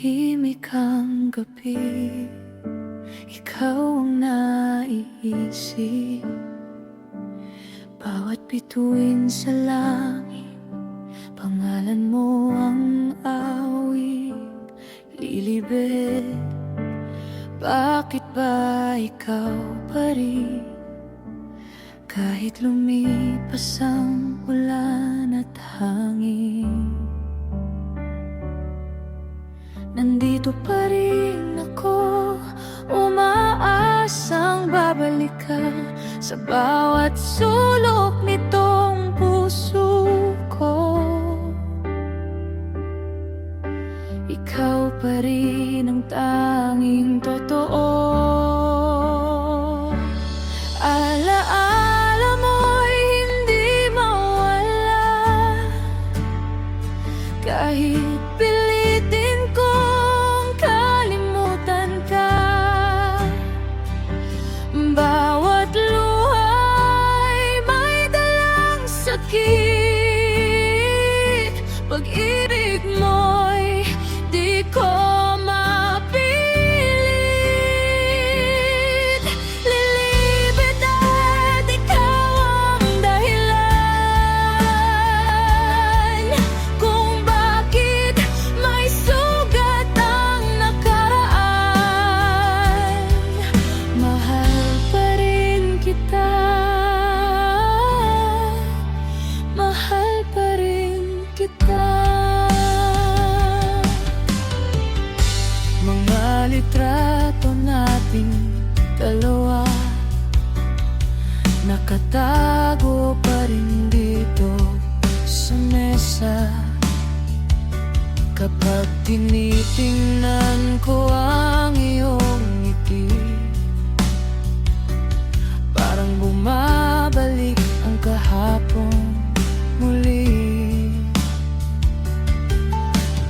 tahimik ang gabi, ikaw ang naiisip. Bawat bituin sa langit, pangalan mo ang awit lilibet. Bakit ba ikaw pa rin? Kahit lumipas ang ulan at hangin, nandito pa rin ako, umaasang babalik ka sa bawat sulok nitong puso ko. Ikaw pa rin ang tanging totoo. Alaala mo'y hindi mawala, kahit pilitin kong kalimutan ka. Bawat luha'y may dalang sakit, pag-ibig mo'y di ko mapilit. Lilibit at ikaw ang dahilan kung bakit may sugat ang nakaraan. Mahal pa rin kita, mahal pa rin kita. Mga litrato nating dalawa, nakatago pa rin dito sa mesa. Kapag tinitingnan ko ang iyong ngiti, parang bumabalik ang kahapon muli.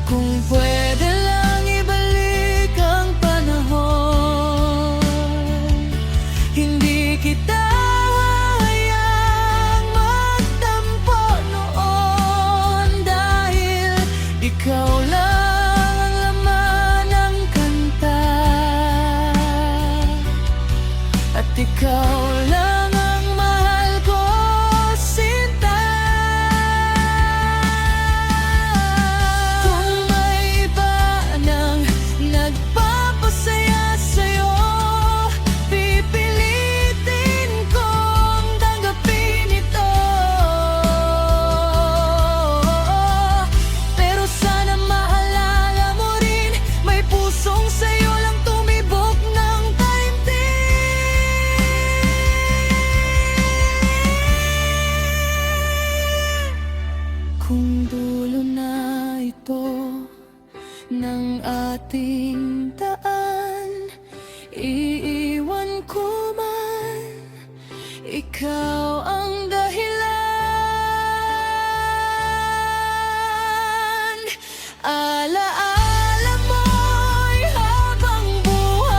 Kung pwede lang ibalik ang panahon, hindi kita hayang magtampo noon. Dahil ikaw lang ang laman ng kanta, at ikaw lang ang mahal ko, sinta. Kung may iba nang nagpapasaya sa'yo, pipilitin kong tanggapin ito. Pero sana maalala mo rin, may pusong sa'yo lang tumibok ng taimtim. Kung dulo na ito ng ating daan, iiwan ko man, ikaw ang dahilan. Alaala mo'y habang buhay,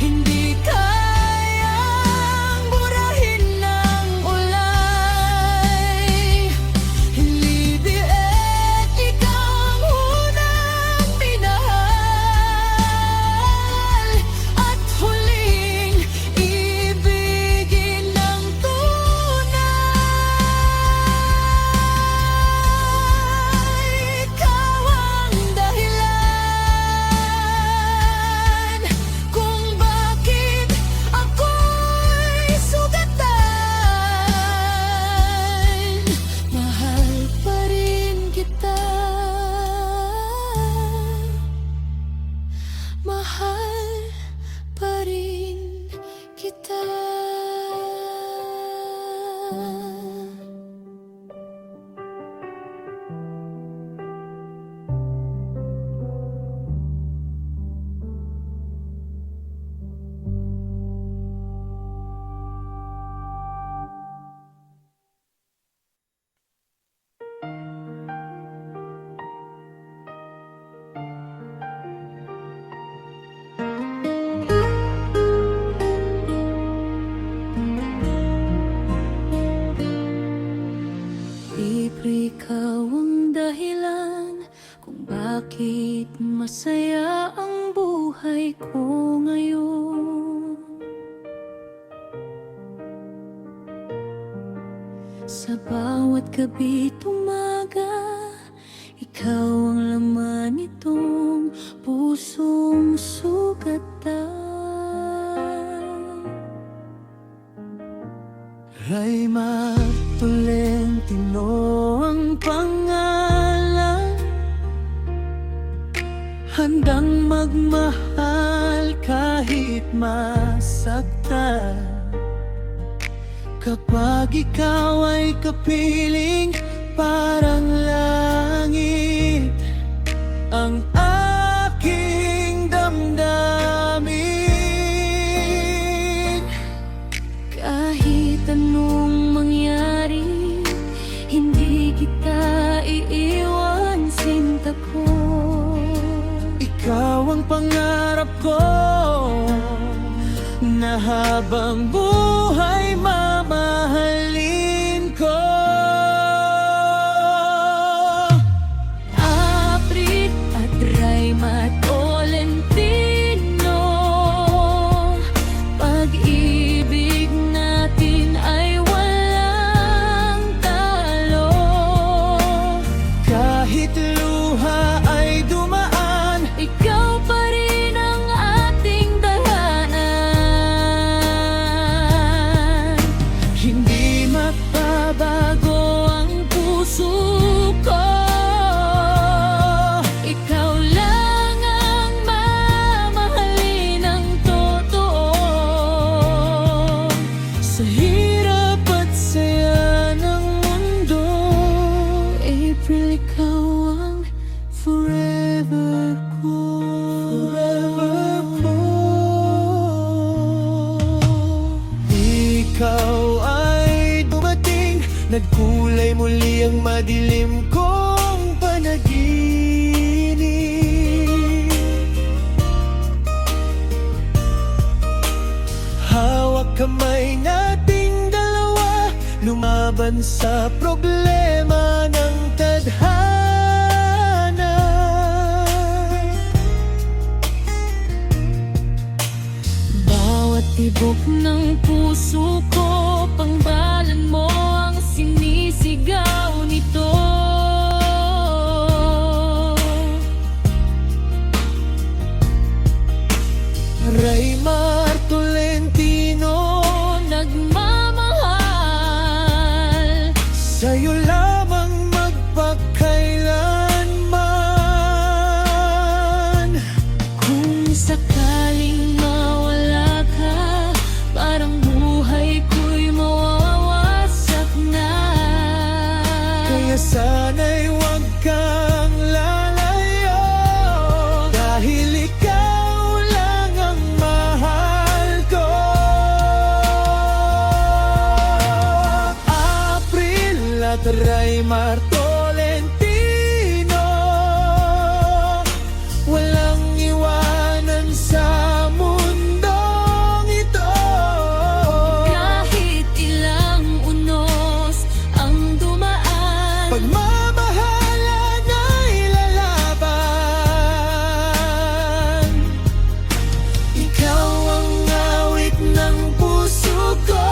hindi kayang burahin ng ulay. Hinibiet ikaw ang unang minahal, at huling ibigin ng tunay. Ikaw ang dahilan kung bakit ako'y sugatan. Mahal pa rin kita, mahal pa rin kita. Ikaw ang dahilan kung bakit masaya ang buhay ko ngayon. Sa bawat gabi't umaga, ikaw ang laman nitong pusong sugatan. Raymar Tolentino ang pangalan, handang magmahal kahit masaktan. Kapag ikaw ay kapiling, parang langit ang aking damdamin. Kahit anong mangyari, hindi kita iiwan, sinta ko. Ikaw ang pangarap ko, na habang buhay mamahalin ko. Aprit at Raymar Tolentino, pag-ibig natin ay walang talo. Kahit luha ay dumaan, ikaw pa rin ang ating daanan. Hindi mapabago ang puso ko, ikaw lang ang mamahalin ng totoo. Sa hirap at saya ng mundo, April, ikaw ang forever ko. Forever ko. Ikaw ay dumating, nagkulay muli ang madilim kong panaginip. Hawak kamay nating dalawa, lumaban sa problema ng tadhana. Bawat tibok ng puso ko, pangbalan mo ang sinisigaw nito. Raymar Tolentino, nagmamahal sa'yo lamang magpakailanman. Kung sakaling mawala ka, parang buhay ko'y mawawasak na. Kaya sana'y huwag kang lalayo, dahil ikaw lang ang mahal ko. April at Raymar Tolentino, walang iwanan sa mundong ito. Kahit ilang unos ang dumaan, pagmamahalan ay lalaban. Ikaw ang awit ng puso ko,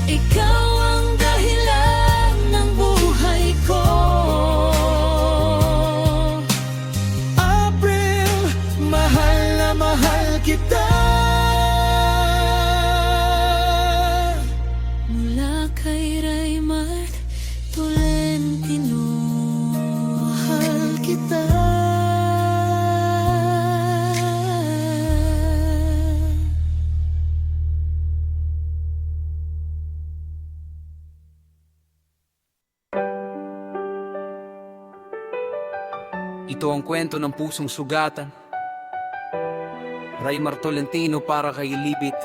ikaw ang dahilan ng buhay ko. April, mahal na mahal kita. Mula kay Raymar Tolentino, mahal kita. Ito ang kwento ng pusong sugatan. Raymar Tolentino para kay Libit,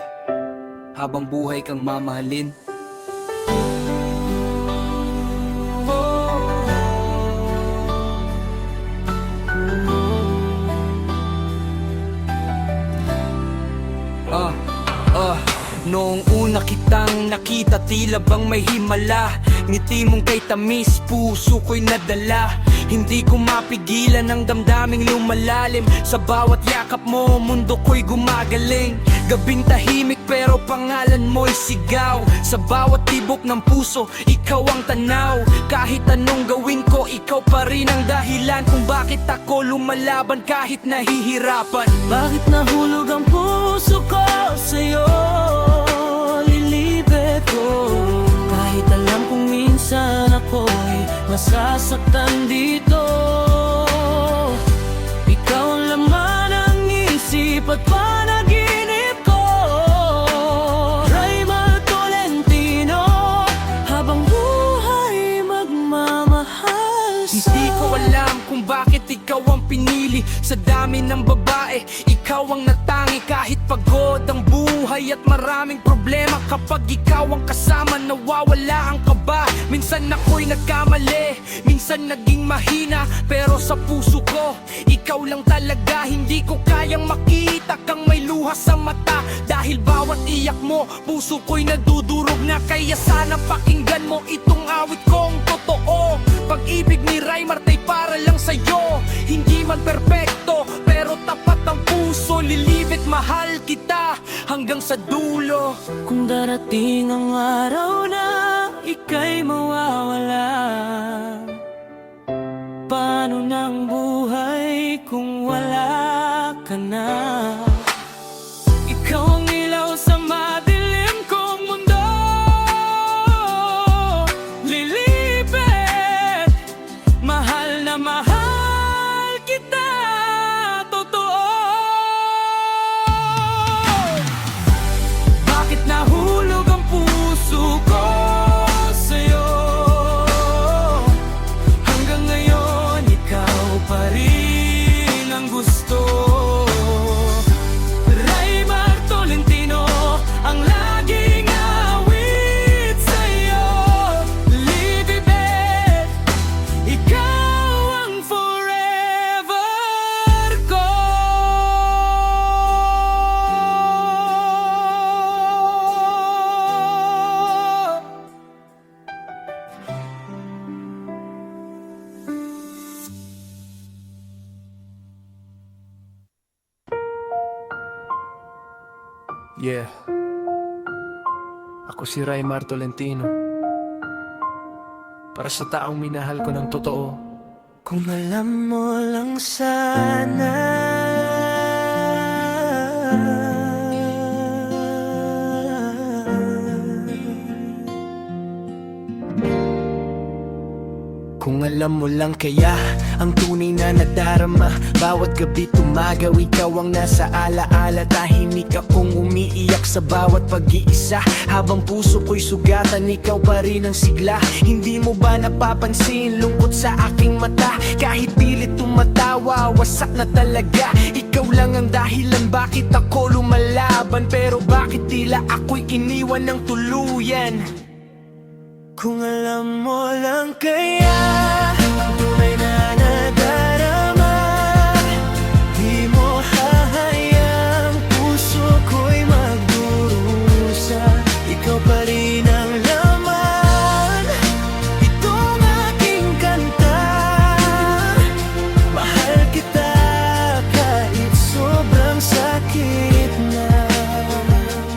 habang buhay kang mamahalin. Noong una kitang nakita, tila bang may himala. Ngiti mong kay tamis, puso ko'y nadala. Hindi ko mapigilan ang damdaming lumalalim. Sa bawat yakap mo, mundo ko'y gumagaling. Gabing tahimik pero pangalan mo'y sigaw. Sa bawat tibok ng puso, ikaw ang tanaw. Kahit anong gawin ko, ikaw pa rin ang dahilan kung bakit ako lumalaban kahit nahihirapan. Bakit nahulog ang puso ko sa'yo? Lilibet ko kahit alam kong minsan ako'y masasaktan dito. Ikaw ang laman ng isip at panaginip ko. Raymar Tolentino, habang buhay magmamahal sa... Hindi ko alam kung bakit ikaw ang pinili. Sa dami ng babae, ikaw ang natangi. Kahit pagod ang buhay at maraming problema, kapag ikaw ang kasama, nawawala ang kaba. Minsan ako'y nagkamali, minsan naging mahina, pero sa puso ko, ikaw lang talaga. Hindi ko kayang makita kang may luha sa mata. Dahil bawat iyak mo, puso ko'y nadudurog na. Kaya sana pakinggan mo itong awit kong totoo. Pag-ibig ni Raymar ay para lang sa'yo. Hindi man perpekto, pero tapat ang puso. Lilibit, mahal kita hanggang sa dulo. Kung darating ang araw na ika'y mawawala, paano ng buhay kung wala ka na? Ikaw ang ilaw sa madilim kong mundo. Lilibet, mahal na mahal kita, totoo. Bakit nahulog ang puso ko sa'yo? Hanggang ngayon, ikaw pa rin ang gusto. Raymar Tolentino, ang laging awit sa'yo. Lilibet, ikaw ang forever ko. Yeah. Ako si Raymar Tolentino. Para sa taong minahal ko ng totoo. Kung alam mo lang sana, Kung alam mo lang kaya ang tunay na nadarama. Bawat gabi tumagaw, ikaw ang nasa alaala. Tahimik akong umiiyak sa bawat pag-iisa. Habang puso ko'y sugatan, ikaw pa rin ang sigla. Hindi mo ba napapansin lungkot sa aking mata? Kahit pilit tumatawa, wasak na talaga. Ikaw lang ang dahilan bakit ako lumalaban. Pero bakit tila ako'y iniwan ng tuluyan? kung alam mo lang kaya ang tunay na nadarama, di mo hahayang puso ko'y magdurusa. Ikaw pa rin ang laman, itong aking kanta. Mahal kita kahit sobrang sakit na.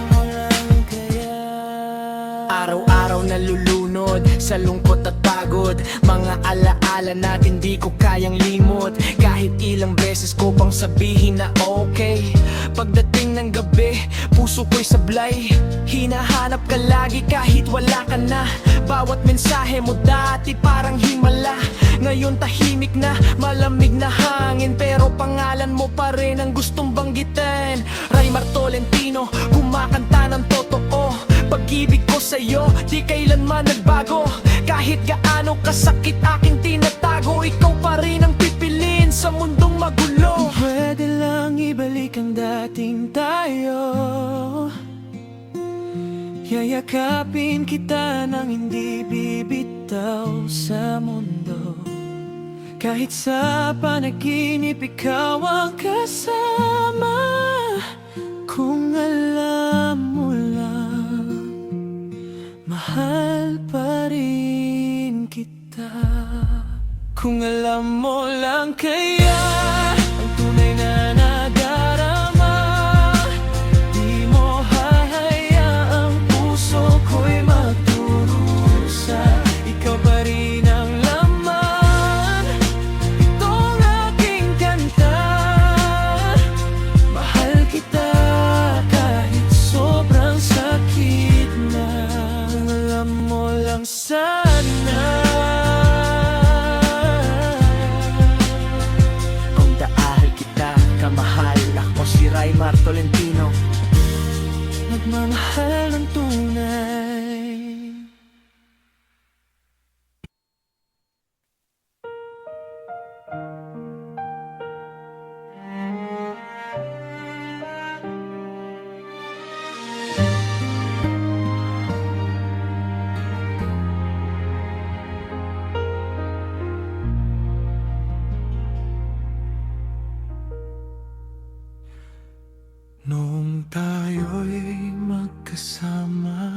Walang kaya. Araw-araw nalulunod sa lungkot at pagod. Mga alaala natin di ko kayang limot. Kahit ilang beses ko pang sabihin na okay. Pagdating ng gabi, puso ko'y sablay. Hinahanap ka lagi kahit wala ka na. Bawat mensahe mo dati parang himala. Ngayon tahimik na, malamig na hangin. Pero pangalan mo pa rin ang gustong banggitin. Raymar Tolentino, kumakanta ng totoo. Pag-ibig ko sa'yo, di kailanman nagbago. Kahit gaano kasakit aking tinatago, ikaw pa rin ang pipiliin sa mundong magulo. Pwede lang ibalik ang dating tayo. Yayakapin kita nang hindi bibitaw sa mundo. Kahit sa panaginip ikaw ang kasama. Kung alam mo lang mahal pa rin kita. Kung alam mo lang kaya ang tunay na nadarama, di mo hahayaang puso ko'y magdurusa. Ikaw pa rin ang laman itong aking kanta. Mahal kita kahit sobrang sakit na. Kung alam mo lang sana. Kung dahil kita kamahal, ako si Raymar Tolentino. Nagmamahal ng tunay. Noong tayo'y magkasama,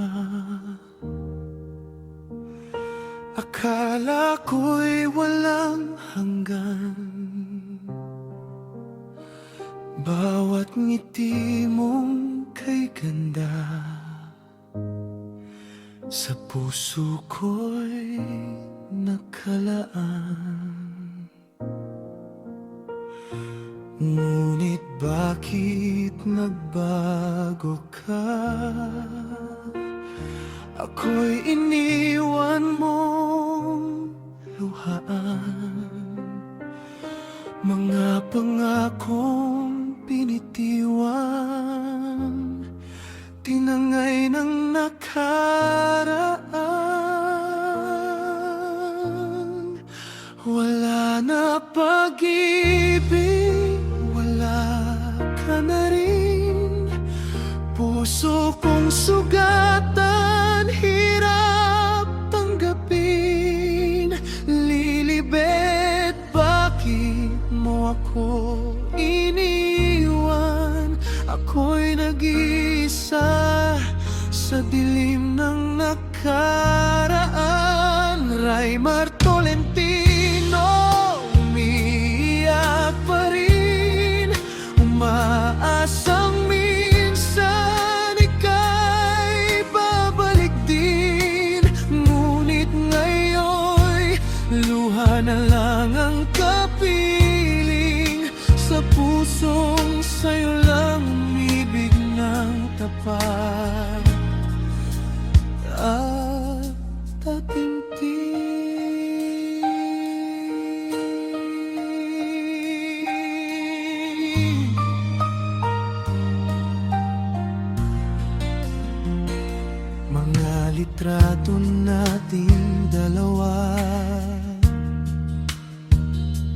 akala ko'y walang hanggan. Bawat ngiti mong kay ganda, sa puso ko'y nakalaan. Ngunit bakit nagbago ka? Ako'y iniwan mong luhaan. Mga pangakong binitiwan, tinangay ng nakaraan. Wala na pag-ibig, wala ka na rin. Puso kong sugatan, hirap tanggapin. Lilibet, bakit mo ako iniwan? Ako'y nag-iisa sa dilim ng nakaraan. Raymar Tolentino, umiiyak pa rin, umaasang minsan ika'y babalik din. Ngunit ngayon'y luha na lang ang kapiling, sa pusong sa'yo lang umibig ng tapat at tatimtim. Mga litrato nating dalawa,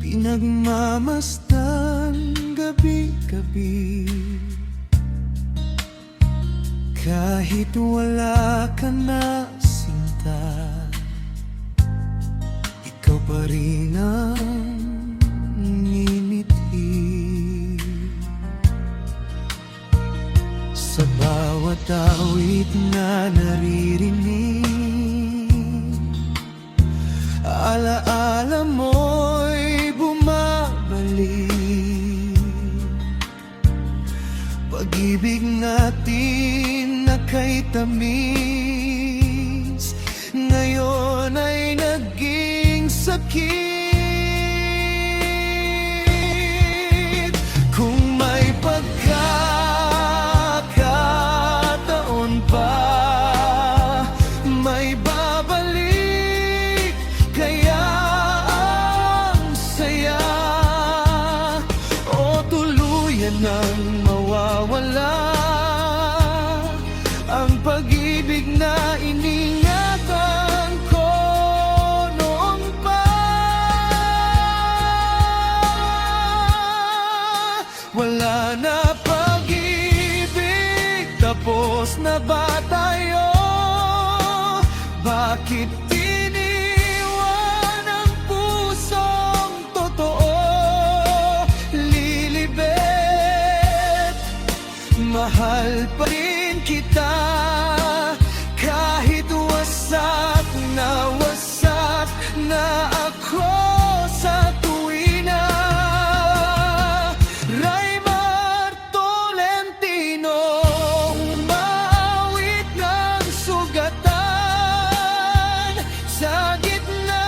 pinagmamasdan gabi-gabi. Kahit wala ka na sinta, ikaw pa rin ang ngingiti. Sa bawat awit na naririnig, alaala mo'y bumabalik. Pag-ibig natin na kay tamis, ngayon ay naging sakit. Kung may pagkakataon pa, may babalik kaya ang saya, o tuluyan ng mawawala ang pag-ibig na iningatan ko noon pa. Wala na pag-ibig, tapos na ba tayo? Bakit iniwan ang pusong totoo? Lilibet, mahal pa rin kita kahit was nawasak na ako sa tuwina. Raymar Tolentino, umawit ng sugatan sa gitna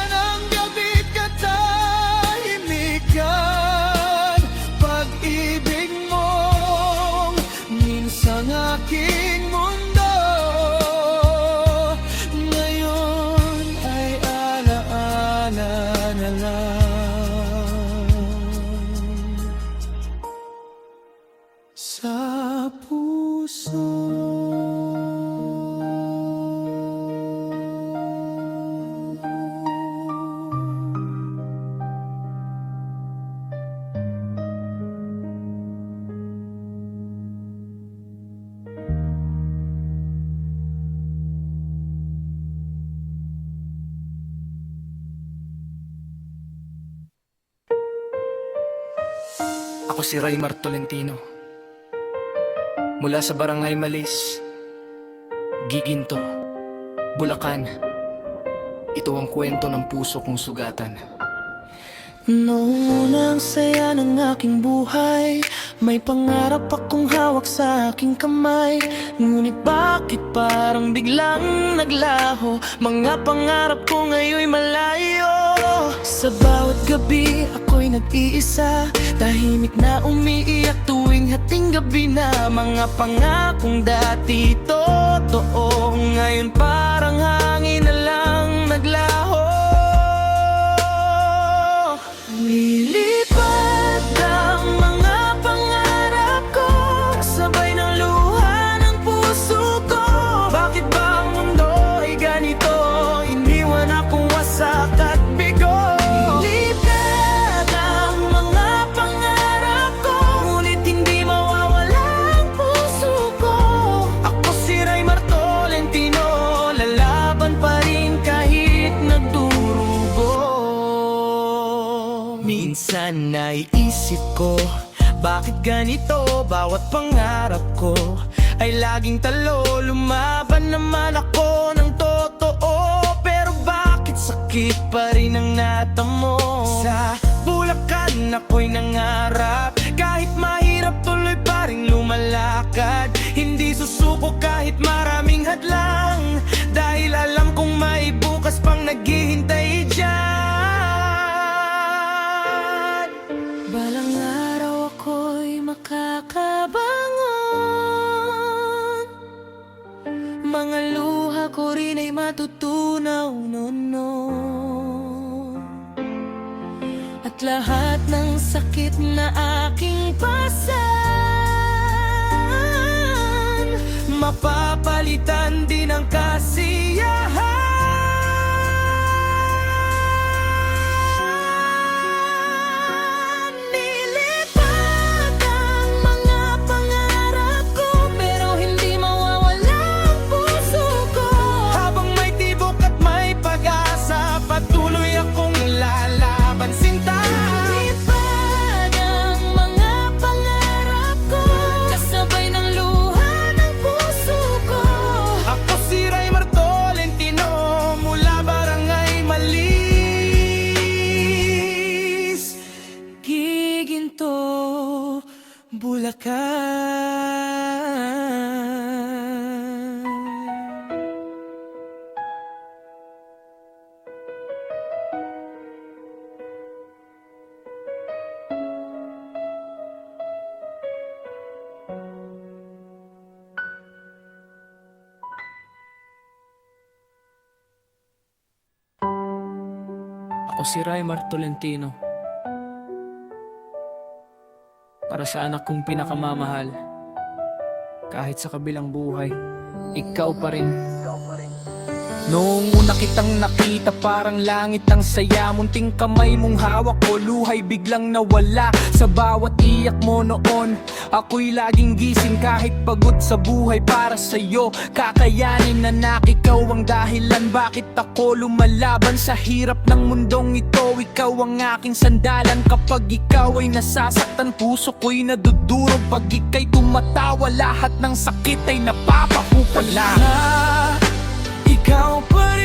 ng gabi't katahimikan. Pag-ibig mong minsang aking mundo, ngayon ay alaala na lang sa puso. Ako si Raymar Tolentino, mula sa Barangay Malis, Giginto, Bulacan. Ito ang kwento ng puso kong sugatan. Noong unang saya ng aking buhay, may pangarap akong hawak sa aking kamay. Ngunit bakit parang biglang naglaho? Mga pangarap ko ngayon'y malayo. Sa bawat gabi ako'y nag-iisa, tahimik na umiiyak tuwing hating gabi na. Mga pangakong dati totoo, ngayon parang hangin na lang naglaho. Lilipad ang mga pangarap ko, kasabay ng luha ng puso ko. Bakit ba ang mundo ay ganito? Iniwan akong wasak at bigo. Lilipad ang mga pangarap ko, ngunit hindi mawawala ang puso ko. Ako si Raymar Tolentino, lalaban pa rin kahit nagdurugo. Minsan naiisip ko, bakit ganito? Bawat pangarap ko ay laging talo. Lumaban naman ako ng totoo, pero bakit sakit pa rin ang natamo? Sa Bulacan ako'y nangarap, kahit mahirap tuloy pa rin lumalakad. Hindi susuko kahit maraming hadlang, dahil alam kong may bukas pang naghihintay dyan. Balang araw ako'y makakabangon, mga luha ko rin ay matutunaw noon. At lahat ng sakit na aking pasan, mapapalitan din ang kasiyahan. Nilipad ang mga pangarap ko, pero hindi mawawala ang puso ko. Habang may tibok at may pag-asa, patuloy akong lalaban sinta. Nilipad ang mga pangarap ko, kasabay ng luha ng puso ko. Ako si Raymar Tolentino, mula Barangay Malis, Giginto, Bulacan. Ako si Raymar Tolentino, para sa anak kong pinakamamahal. Kahit sa kabilang buhay, ikaw pa rin. Noong una kitang nakita, parang langit ang saya. Munting kamay mong hawak ko, luhay biglang nawala. Sa bawat iyak mo noon, ako'y laging gising kahit pagod sa buhay. Para sa'yo, kakayanin na ikaw ang dahilan bakit ako lumalaban sa hirap ng mundong ito. Ikaw ang aking sandalan. Kapag ikaw ay nasasaktan, puso ko'y nadudurog. Pag ika'y tumatawa, lahat ng sakit ay napapahupala. Ikaw pa rin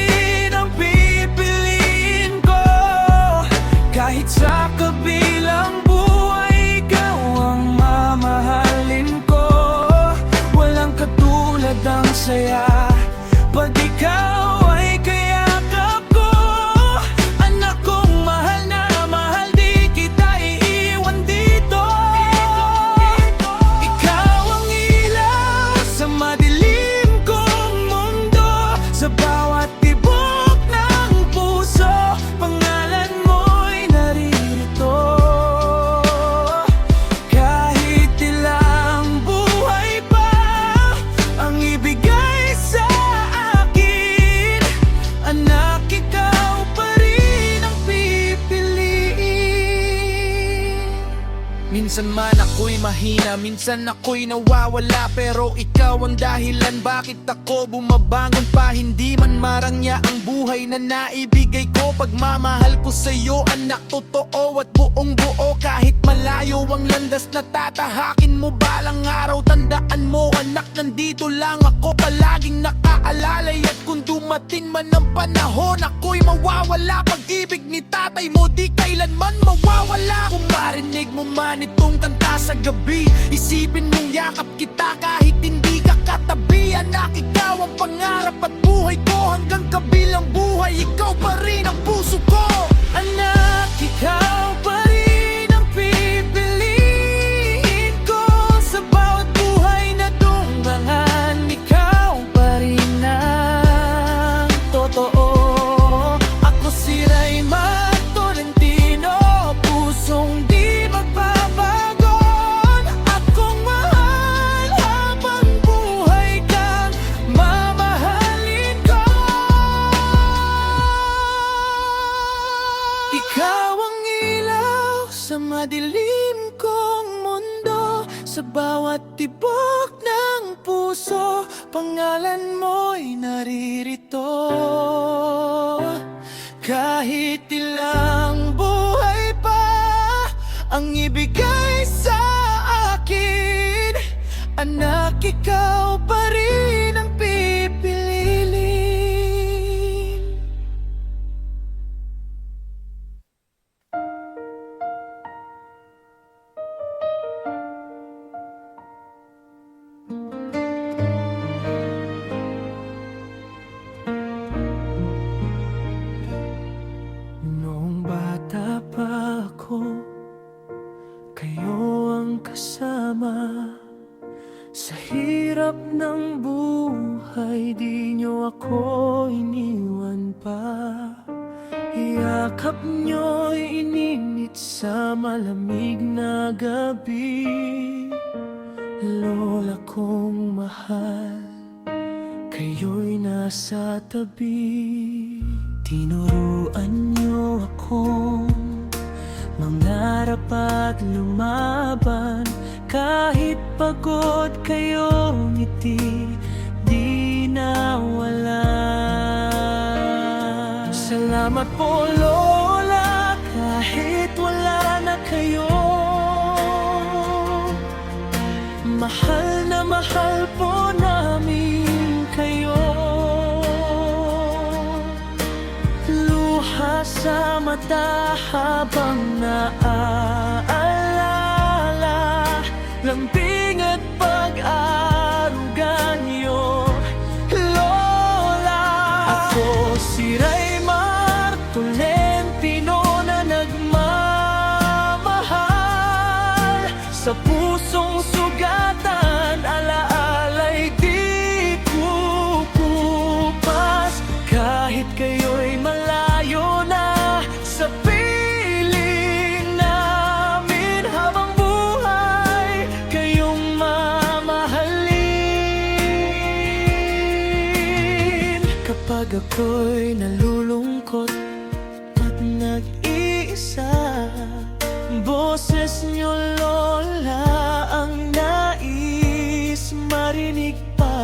Minsan man ako'y mahina, minsan ako'y nawawala, pero ikaw ang dahilan bakit ako bumabangon pa. Hindi man marangya ang buhay na naibigay ko, pagmamahal ko sa'yo anak, totoo at buong buo. Kahit malayo ang landas na tatahakin mo balang araw, tandaan mo anak, nandito lang ako palaging nakaalalay. At kung dumating man ang panahon, ako'y mawawala. Pag-ibig ni tatay mo di kailanman mawawala. Kung marinig mo man itong kanta sa gabi, isipin mong yakap kita kahit hindi ka katabi. Anak, ikaw ang pangarap at buhay ko, hanggang kabilang buhay ikaw pa rin ang puso ko. Anak, ikaw pa rin ang pipiliin ko sa bawat buhay na dumaan. Ikaw pa rin ang totoo. Ako si Raymar Tolentino, pusong di magbabago. At kung mahal habang buhay kang mamahalin ko. Ikaw ang ilaw sa madilim kong mundo, sa bawat tibok ng puso, pangalan mo'y naririto. Kahit ilang buhay pa ang ibigay sa akin, anak, ikaw pa rin ang pipiliin. Noong bata pa ako, kayo ang kasama. Sa hirap ng buhay, di nyo ako iniwan pa. Iyakap nyo'y ininit sa malamig na gabi. Lola kong mahal, kayo'y nasa tabi. Tinuruan niyo akong mangarap at lumaban. Kahit pagod kayo, ngiti di nawala. Salamat po Lola, kahit wala na kayo. Mahal na mahal po namin kayo. Luha sa mata habang naaalala, lambing at pag-aruga niyo, Lola. Ako si Raymar Tolentino na nagmamahal, sa pusong sugatan, alaala'y di kukupas. Kahit kayo'y malayo na sa piling namin, habang buhay kayong mamahalin. Kapag ako'y nalulungkot at nag-iisa, boses niyo Lola ang nais marinig pa.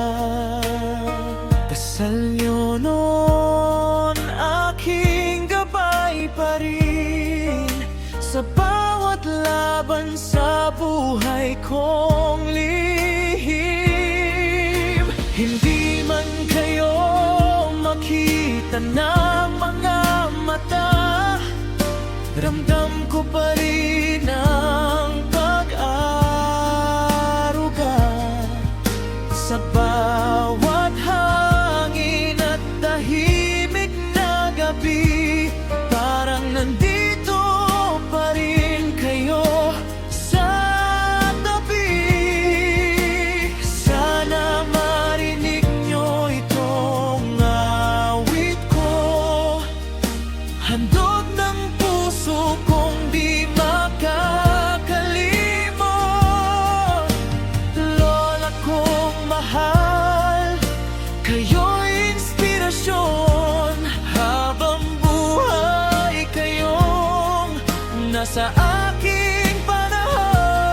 Dasal niyo noon aking gabay pa rin, sa bawat laban sa buhay kong lihim. Hindi man kayo makita ng mga mata, ramdam ko pa rin ang pag-aruga. Sa bawat hangin at tahimik na gabi, parang nandito pa rin kayo sa tabi. Sana marinig nyo itong awit ko, handog ng puso kong di makakalimot. Lola kong mahal, kayo'y inspirasyon, habang buhay kayong nasa aking panahon.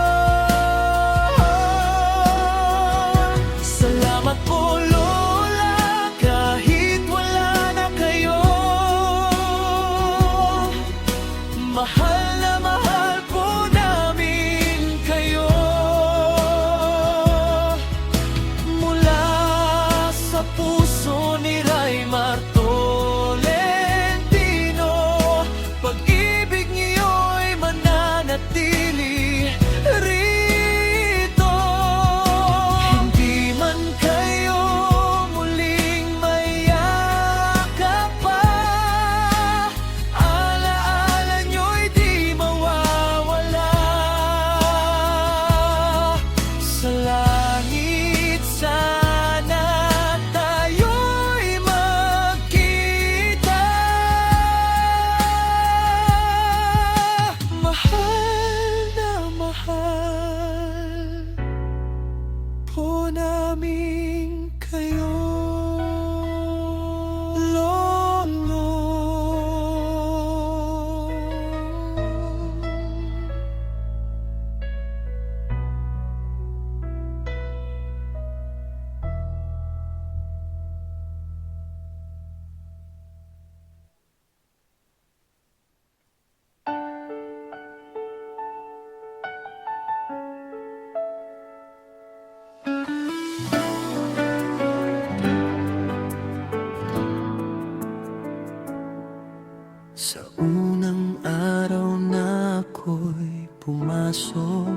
Sa unang araw na ako'y pumasok,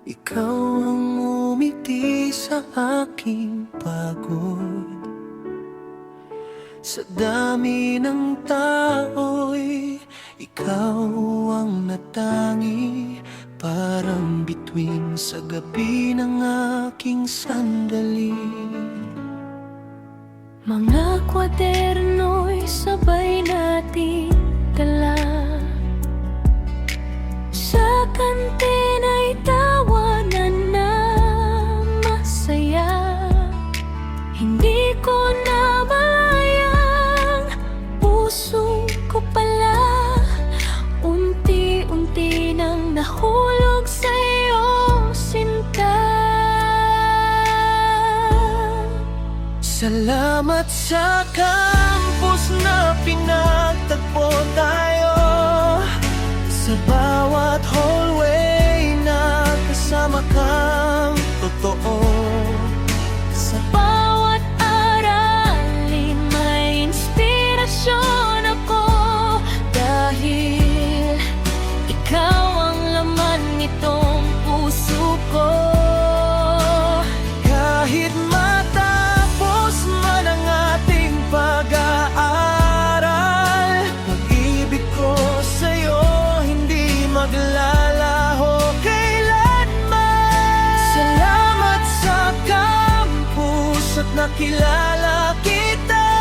ikaw ang umiti sa aking pagod. Sa dami ng tao'y ikaw ang natangi, parang bituin sa gabi ng aking sandali. Mga kwaderno'y sabay nating dala, sa kantina'y tawanan na masaya. Hindi ko na malayang puso ko pala unti-unti nang nahulog sa iyong sinta. Salamat sa campus na pinagtagpo tayo, sa bawat hallway na kasama kang totoo. Sa bawat aralin may inspirasyon ako, dahil ikaw ang laman nitong puso ko. Kahit matapos man ang ating pag-aaral, pag-ibig ko sa'yo hindi maglalaho kailanman. Salamat sa campus at nakilala kita.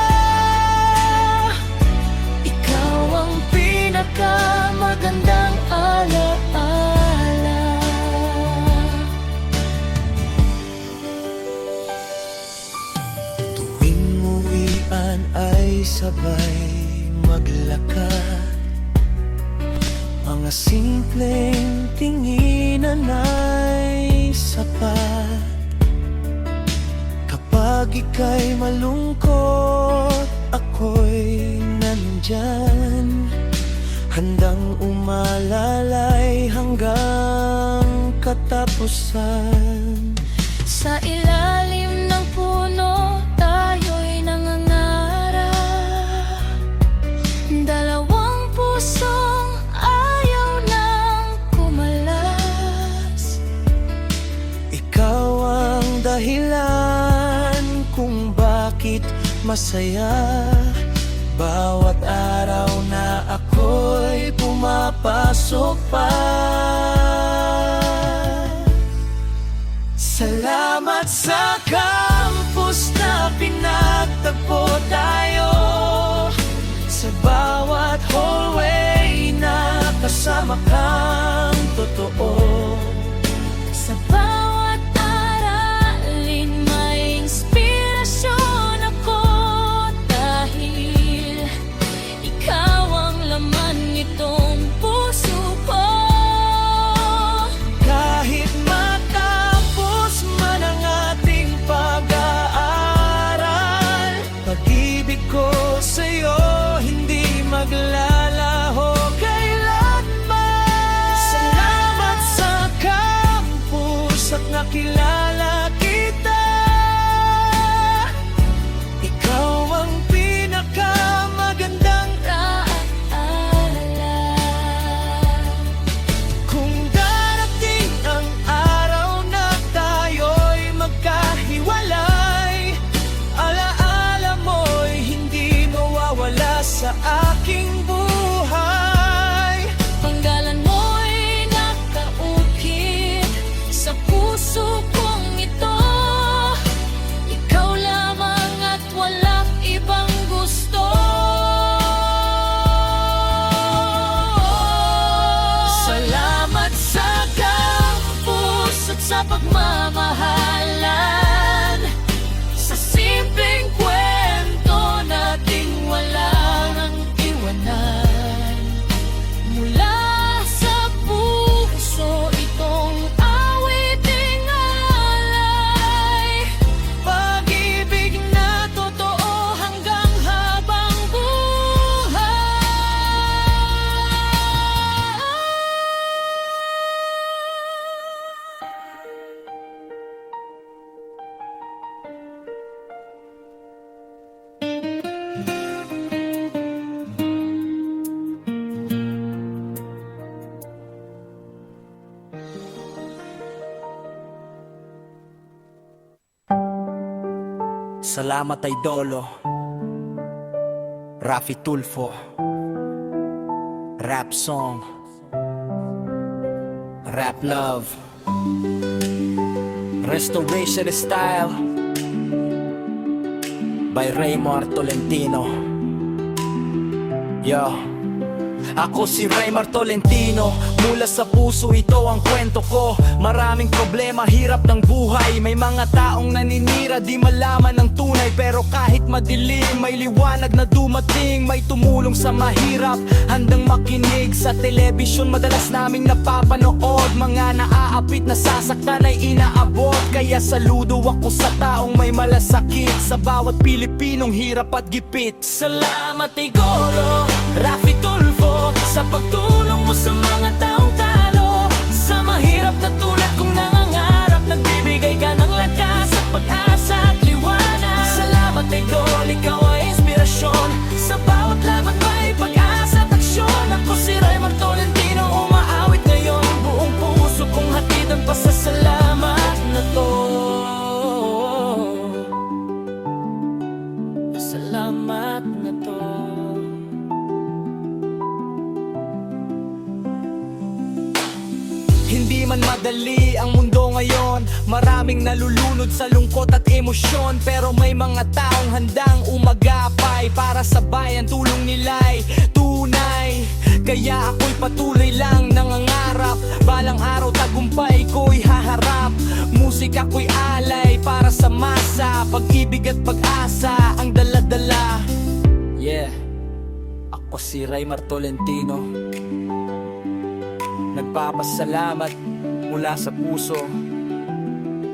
Ikaw ang pinakamagandang alaala. Tuwing uwian ay sabay maglakad, mga simpleng tinginan ay sapat. Kapag ika'y malungkot, ako'y nandyan, handang umalalay hanggang katapusan. Sa ilalim ng puno tayo'y nangangarap, dalawang pusong ayaw nang kumalas. Ikaw ang dahilan kung bakit masaya bawat araw na ako'y pumapasok pa. Salamat sa campus na pinagtagpo tayo, sa bawat hallway na kasama kang totoo. Sa bawat aralin may inspirasyon ako, dahil ikaw ang laman nitong puso ko. Kahit matapos man ang ating pag-aaral, pag-ibig ko sa'yo hindi maglalaho kailanman. Salamat sa campus at nakilala kita. Ikaw ang pinakamagandang Alaala. kung darating ang araw na tayo'y magkahiwalay, alaala mo'y hindi mawawala. Salamat ay Dolo, Rafi Tulfo, Rap Song, Rap Love, Restoration Style by Raymar Tolentino. Yo, ako si Raymar Tolentino. Mula sa puso ito ang kwento ko. Maraming problema, hirap ng buhay. May mga taong naninira, di malaman ang tunay. Pero kahit madilim, may liwanag na dumating. May tumulong sa mahirap, handang makinig. Sa telebisyon madalas naming napapanood. Mga naaapit na sasaktan ay inaabot. Kaya saludo ako sa taong may malasakit. Sa bawat Pilipinong hirap at gipit. Salamat Igoro, Rafi Tulfo, sa pagtulong mo sa mga taong talo. Sa mahirap na tulad kong nangangarap, nagbibigay ka ng lakas at pag-asa at liwanag. Salamat Idol, ikaw ay inspirasyon. Sa bawat laban may pag-asa at aksyon. Ako si Raymar Tolentino, umaawit ngayon. Buong puso kong hatid ang pasasalamat na to. Salamat na to. Hindi man madali ang mundo ngayon. Maraming nalulunod sa lungkot at emosyon. Pero may mga taong handang umagapay. Para sa bayan tulong nila'y tunay. Kaya ako'y patuloy lang nangangarap. Balang araw tagumpay ko'y haharap. Musika ko'y alay para sa masa. Pag-ibig at pag-asa ang dala-dala. Yeah, ako si Raymar Tolentino. Nagpapasalamat mula sa puso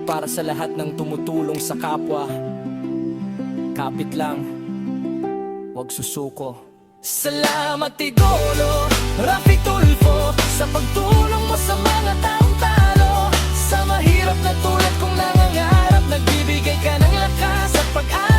para sa lahat ng tumutulong sa kapwa. Kapit lang, huwag susuko. Salamat Idolo, Rafi Tulfo, sa pagtulong mo sa mga taong talo. Sa mahirap na tulad kong nangangarap, nagbibigay ka ng lakas at pag-asa.